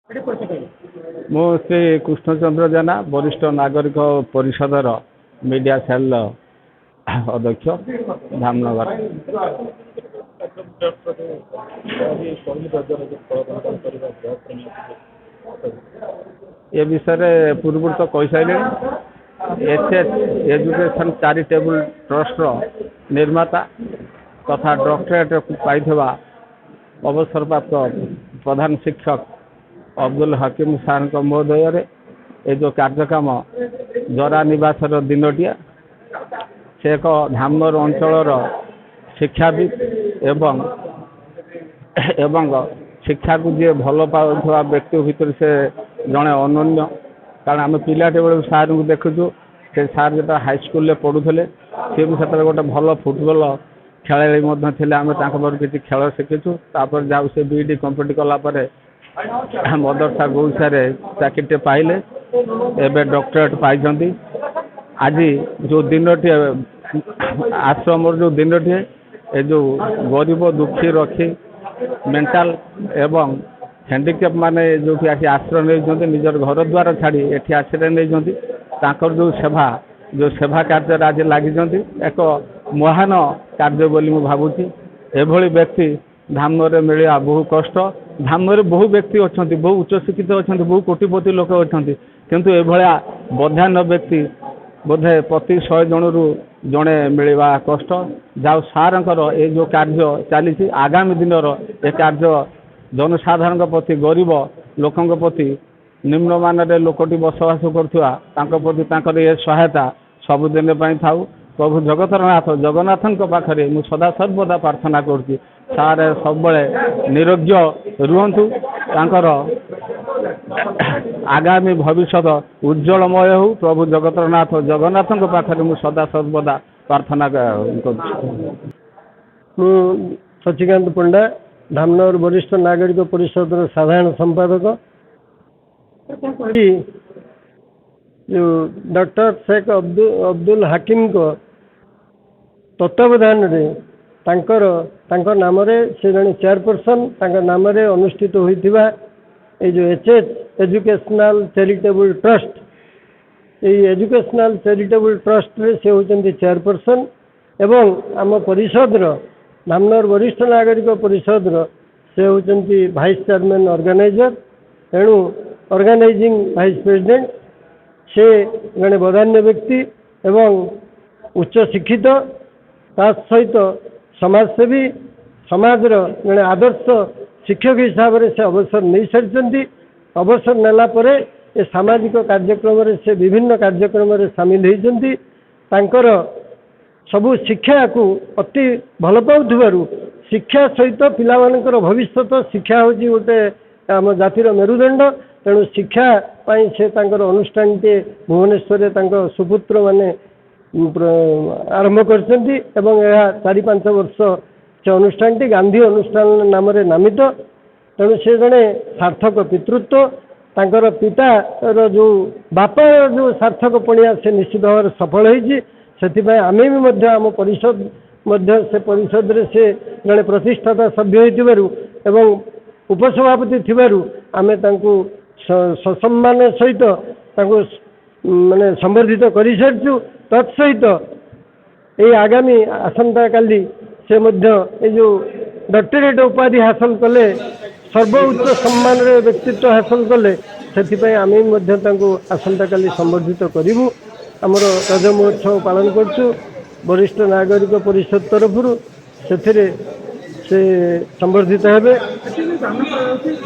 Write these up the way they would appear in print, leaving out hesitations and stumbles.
ମୁଁ ଶ୍ରୀ କୃଷ୍ଣଚନ୍ଦ୍ର ଜେନା ବରିଷ୍ଠ ନାଗରିକ ପରିଷଦର ମିଡ଼ିଆ ସେଲ୍ର ଅଧ୍ୟକ୍ଷ ଧାମନଗର। ଏ ବିଷୟରେ ପୂର୍ବରୁ ତ କହିସାରିଲେଣି। ଏଚଏଚ୍ ଏଜୁକେସନ୍ ଚାରିଟେବୁଲ୍ ଟ୍ରଷ୍ଟର ନିର୍ମାତା ତଥା ଡକ୍ଟରେଟ୍ ପାଇଥିବା ଅବସରପ୍ରାପ୍ତ ପ୍ରଧାନ ଶିକ୍ଷକ ଅବଦୁଲ ହକିମ ସାରଙ୍କ ମହୋଦୟରେ ଏ ଯେଉଁ କାର୍ଯ୍ୟକ୍ରମ ଜରା ନିବାସର ଦିନଟିଆ, ସେ ଏକ ଧାମନଗର ଅଞ୍ଚଳର ଶିକ୍ଷାବିତ୍ ଏବଂ ଶିକ୍ଷାକୁ ଯିଏ ଭଲ ପାଉଥିବା ବ୍ୟକ୍ତି ଭିତରେ ସେ ଜଣେ ଅନନ୍ୟ। କାରଣ ଆମେ ପିଲାଟି ବେଳକୁ ସାର୍ଙ୍କୁ ଦେଖୁଛୁ। ସେ ସାର୍ ଯେତେବେଳେ ହାଇସ୍କୁଲରେ ପଢ଼ୁଥିଲେ ସେ ବି ସେତେବେଳେ ଗୋଟେ ଭଲ ଫୁଟବଲ ଖେଳାଳି ମଧ୍ୟ ଥିଲେ। ଆମେ ତାଙ୍କ ପାଖରୁ କିଛି ଖେଳ ଶିଖିଛୁ। ତାପରେ ଯାଉ ସେ ବିଇଡ଼ି କମ୍ପ୍ଲିଟ୍ କଲା ପରେ ମଦରସା ଗୌଶାରେ ଚାକିରିଟେ ପାଇଲେ, ଏବେ ଡକ୍ଟରେଟ୍ ପାଇଛନ୍ତି। ଆଜି ଯେଉଁ ଦିନଟିଏ ଆଶ୍ରମର ଯେଉଁ ଦିନଟିଏ, ଏ ଯେଉଁ ଗରିବ ଦୁଃଖୀ ରଖି ମେଣ୍ଟାଲ ଏବଂ ହ୍ୟାଣ୍ଡିକ୍ୟାପ୍ ମାନେ ଯେଉଁଠି ଆସି ଆଶ୍ରୟ ନେଇଛନ୍ତି, ନିଜର ଘର ଦ୍ୱାର ଛାଡ଼ି ଏଠି ଆଶ୍ରୟ ନେଇଛନ୍ତି, ତାଙ୍କର ଯେଉଁ ସେବା କାର୍ଯ୍ୟରେ ଆଜି ଲାଗିଛନ୍ତି, ଏକ ମହାନ କାର୍ଯ୍ୟ ବୋଲି ମୁଁ ଭାବୁଛି। ଏଭଳି ବ୍ୟକ୍ତି ଧାମନଗରରେ ମିଳିବା ବହୁ କଷ୍ଟ। ଧାମନଗରରେ ବହୁ ବ୍ୟକ୍ତି ଅଛନ୍ତି, ବହୁ ଉଚ୍ଚଶିକ୍ଷିତ ଅଛନ୍ତି, ବହୁ କୋଟିପତି ଲୋକ ଅଛନ୍ତି, କିନ୍ତୁ ଏଭଳିଆ ବଦାନ୍ୟ ବ୍ୟକ୍ତି ବୋଧେ ପ୍ରତି 100 ଜଣରୁ ଜଣେ ମିଳିବା କଷ୍ଟ। ଯାଉ ସାରଙ୍କର ଏ ଯେଉଁ କାର୍ଯ୍ୟ ଚାଲିଛି, ଆଗାମୀ ଦିନର ଏ କାର୍ଯ୍ୟ ଜନସାଧାରଣଙ୍କ ପ୍ରତି, ଗରିବ ଲୋକଙ୍କ ପ୍ରତି, ନିମ୍ନମାନରେ ଲୋକଟି ବସବାସ କରୁଥିବା ତାଙ୍କ ପ୍ରତି ତାଙ୍କର ଏ ସହାୟତା ସବୁଦିନ ପାଇଁ ଥାଉ। ପ୍ରଭୁ ଜଗନ୍ନାଥଙ୍କ ପାଖରେ ମୁଁ ସଦାସର୍ବଦା ପ୍ରାର୍ଥନା କରୁଛି, ସାର୍ ସବୁବେଳେ ନିରୋଗ୍ୟ ରୁହନ୍ତୁ, ତାଙ୍କର ଆଗାମୀ ଭବିଷ୍ୟତ ଉଜ୍ଜଳମୟ ହେଉ। ପ୍ରଭୁ ଜଗନ୍ନାଥଙ୍କ ପାଖରେ ମୁଁ ସଦାସର୍ବଦା ପ୍ରାର୍ଥନା କରୁଛି। ମୁଁ ସଚିକାନ୍ତ ପଣ୍ଡା, ଧାମନଗର ବରିଷ୍ଠ ନାଗରିକ ପରିଷଦର ସାଧାରଣ ସମ୍ପାଦକ। ଯେଉଁ ଡକ୍ଟର ଶେଖ ଅବଦୁଲ ହାକିମଙ୍କ ତତ୍ତ୍ୱାବଧାନରେ ତାଙ୍କ ନାମରେ ସେ ଜଣେ ଚେୟାରପର୍ସନ୍, ତାଙ୍କ ନାମରେ ଅନୁଷ୍ଠିତ ହୋଇଥିବା ଏଇ ଯେଉଁ ଏଚଏଚ୍ ଏଜୁକେସନାଲ୍ ଚାରିଟେବୁଲ୍ ଟ୍ରଷ୍ଟ, ଏଇ ଏଜୁକେସନାଲ୍ ଚାରିଟେବୁଲ୍ ଟ୍ରଷ୍ଟରେ ସେ ହେଉଛନ୍ତି ଚେୟାରପର୍ସନ୍ ଏବଂ ଆମ ପରିଷଦର ଧାମନଗର ବରିଷ୍ଠ ନାଗରିକ ପରିଷଦର ସେ ହେଉଛନ୍ତି ଭାଇସ୍ ଚେୟାରମ୍ୟାନ୍ ଅର୍ଗାନାଇଜର, ତେଣୁ ଅର୍ଗାନାଇଜିଂ ଭାଇସ୍ ପ୍ରେସିଡେଣ୍ଟ। ସେ ଜଣେ ବଦାନ୍ୟ ବ୍ୟକ୍ତି ଏବଂ ଉଚ୍ଚଶିକ୍ଷିତ, ତା ସହିତ ସମାଜସେବୀ, ସମାଜର ଜଣେ ଆଦର୍ଶ ଶିକ୍ଷକ ହିସାବରେ ସେ ଅବସର ନେଇସାରିଛନ୍ତି। ଅବସର ନେଲା ପରେ ଏ ସାମାଜିକ କାର୍ଯ୍ୟକ୍ରମରେ ସେ ବିଭିନ୍ନ କାର୍ଯ୍ୟକ୍ରମରେ ସାମିଲ ହୋଇଛନ୍ତି। ତାଙ୍କର ସବୁ ଶିକ୍ଷାକୁ ଅତି ଭଲ ପାଉଥିବାରୁ ଶିକ୍ଷା ସହିତ ପିଲାମାନଙ୍କର ଭବିଷ୍ୟତ, ଶିକ୍ଷା ହେଉଛି ଗୋଟେ ଆମ ଜାତିର ମେରୁଦଣ୍ଡ। ତେଣୁ ଶିକ୍ଷା ପାଇଁ ସେ ତାଙ୍କର ଅନୁଷ୍ଠାନଟିଏ ଭୁବନେଶ୍ୱରରେ ତାଙ୍କ ସୁପୁତ୍ରମାନେ ଆରମ୍ଭ କରିଛନ୍ତି ଏବଂ ଏହା 4-5 ବର୍ଷ ସେ ଅନୁଷ୍ଠାନଟି ଗାନ୍ଧୀ ଅନୁଷ୍ଠାନ ନାମରେ ନାମିତ। ତେଣୁ ସେ ଜଣେ ସାର୍ଥକ ପିତୃତ୍ୱ। ତାଙ୍କର ପିତାର ଯେଉଁ ବାପାର ଯେଉଁ ସାର୍ଥକ ପଣିଆ ସେ ନିଶ୍ଚିତ ଭାବରେ ସଫଳ ହୋଇଛି। ସେଥିପାଇଁ ଆମେ ବି ମଧ୍ୟ ଆମ ପରିଷଦ ମଧ୍ୟ ସେ ପରିଷଦରେ ସେ ଜଣେ ପ୍ରତିଷ୍ଠାତା ସଭ୍ୟ ହୋଇଥିବାରୁ ଏବଂ ଉପସଭାପତି ଥିବାରୁ ଆମେ ତାଙ୍କୁ ସସମ୍ମାନ ସହିତ ତାଙ୍କୁ ମାନେ ସମ୍ବର୍ଦ୍ଧିତ କରିସାରିଛୁ। ତତ୍ସହିତ ଏଇ ଆଗାମୀ ଆସନ୍ତାକାଲି ସେ ମଧ୍ୟ ଏଇ ଯେଉଁ ଡକ୍ଟରେଟ୍ ଉପାଧି ହାସଲ କଲେ, ସର୍ବୋଚ୍ଚ ସମ୍ମାନରେ ବ୍ୟକ୍ତିତ୍ୱ ହାସଲ କଲେ, ସେଥିପାଇଁ ଆମେ ମଧ୍ୟ ତାଙ୍କୁ ଆସନ୍ତାକାଲି ସମ୍ବର୍ଦ୍ଧିତ କରିବୁ। ଆମର ରଜ ମହୋତ୍ସବ ପାଳନ କରୁଛୁ ବରିଷ୍ଠ ନାଗରିକ ପରିଷଦ ତରଫରୁ, ସେଥିରେ ସେ ସମ୍ବର୍ଦ୍ଧିତ ହେବେ।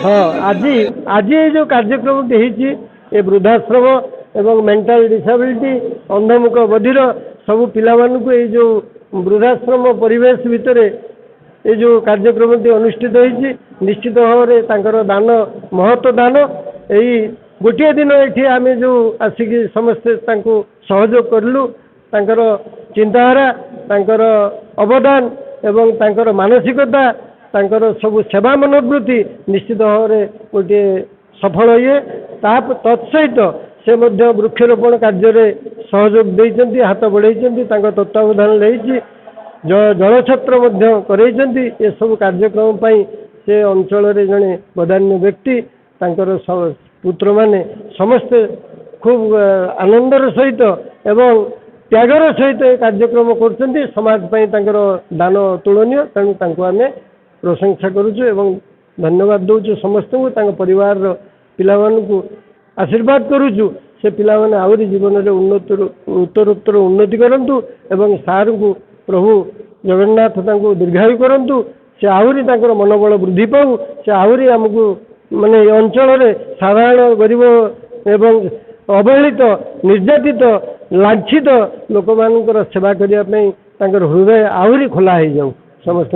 ହଁ, ଆଜି ଏଇ ଯେଉଁ କାର୍ଯ୍ୟକ୍ରମଟି ହେଇଛି, ଏ ବୃଦ୍ଧାଶ୍ରମ ଏବଂ ମେଣ୍ଟାଲ ଡିସାବିଲିଟି, ଅନ୍ଧମୁଖ ବଧିର ସବୁ ପିଲାମାନଙ୍କୁ ଏଇ ଯେଉଁ ବୃଦ୍ଧାଶ୍ରମ ପରିବେଶ ଭିତରେ ଏଇ ଯେଉଁ କାର୍ଯ୍ୟକ୍ରମଟି ଅନୁଷ୍ଠିତ ହୋଇଛି, ନିଶ୍ଚିତ ଭାବରେ ତାଙ୍କର ଦାନ ମହତ ଦାନ। ଏଇ ଗୋଟିଏ ଦିନ ଏଠି ଆମେ ଯେଉଁ ଆସିକି ସମସ୍ତେ ତାଙ୍କୁ ସହଯୋଗ କରିଲୁ, ତାଙ୍କର ଚିନ୍ତାଧାରା, ତାଙ୍କର ଅବଦାନ ଏବଂ ତାଙ୍କର ମାନସିକତା, ତାଙ୍କର ସବୁ ସେବା ମନୋବୃତ୍ତି ନିଶ୍ଚିତ ଭାବରେ ଗୋଟିଏ ସଫଳ ଇଏ। ତତ୍ସହିତ ସେ ମଧ୍ୟ ବୃକ୍ଷରୋପଣ କାର୍ଯ୍ୟରେ ସହଯୋଗ ଦେଇଛନ୍ତି, ହାତ ବଢ଼େଇଛନ୍ତି, ତାଙ୍କ ତତ୍ତ୍ୱାବଧାନରେ ହେଇଛି। ଜଳଛତ୍ର ମଧ୍ୟ କରେଇଛନ୍ତି। ଏସବୁ କାର୍ଯ୍ୟକ୍ରମ ପାଇଁ ସେ ଅଞ୍ଚଳରେ ଜଣେ ବଦାନ୍ୟ ବ୍ୟକ୍ତି। ତାଙ୍କର ପୁତ୍ରମାନେ ସମସ୍ତେ ଖୁବ୍ ଆନନ୍ଦର ସହିତ ଏବଂ ତ୍ୟାଗର ସହିତ ଏ କାର୍ଯ୍ୟକ୍ରମ କରୁଛନ୍ତି। ସମାଜ ପାଇଁ ତାଙ୍କର ଦାନ ଅତୁଳନୀୟ। ତେଣୁ ତାଙ୍କୁ ଆମେ ପ୍ରଶଂସା କରୁଛୁ ଏବଂ ଧନ୍ୟବାଦ ଦେଉଛୁ ସମସ୍ତଙ୍କୁ। ତାଙ୍କ ପରିବାରର ପିଲାମାନଙ୍କୁ ଆଶୀର୍ବାଦ କରୁଛୁ ସେ ପିଲାମାନେ ଆହୁରି ଜୀବନରେ ଉତ୍ତରୋତ୍ତର ଉନ୍ନତି କରନ୍ତୁ ଏବଂ ସାର୍ଙ୍କୁ ପ୍ରଭୁ ଜଗନ୍ନାଥ ତାଙ୍କୁ ଦୀର୍ଘାୟୁ କରନ୍ତୁ। ସେ ଆହୁରି ତାଙ୍କର ମନୋବଳ ବୃଦ୍ଧି ପାଉ। ସେ ଆହୁରି ଆମକୁ ମାନେ ଏ ଅଞ୍ଚଳରେ ସାଧାରଣ ଗରିବ ଏବଂ ଅବହେଳିତ ନିର୍ଯାତିତ ଲାଞ୍ଛିତ ଲୋକମାନଙ୍କର ସେବା କରିବା ପାଇଁ ତାଙ୍କର ହୃଦୟ ଆହୁରି ଖୋଲା ହେଇଯାଉ ସମସ୍ତ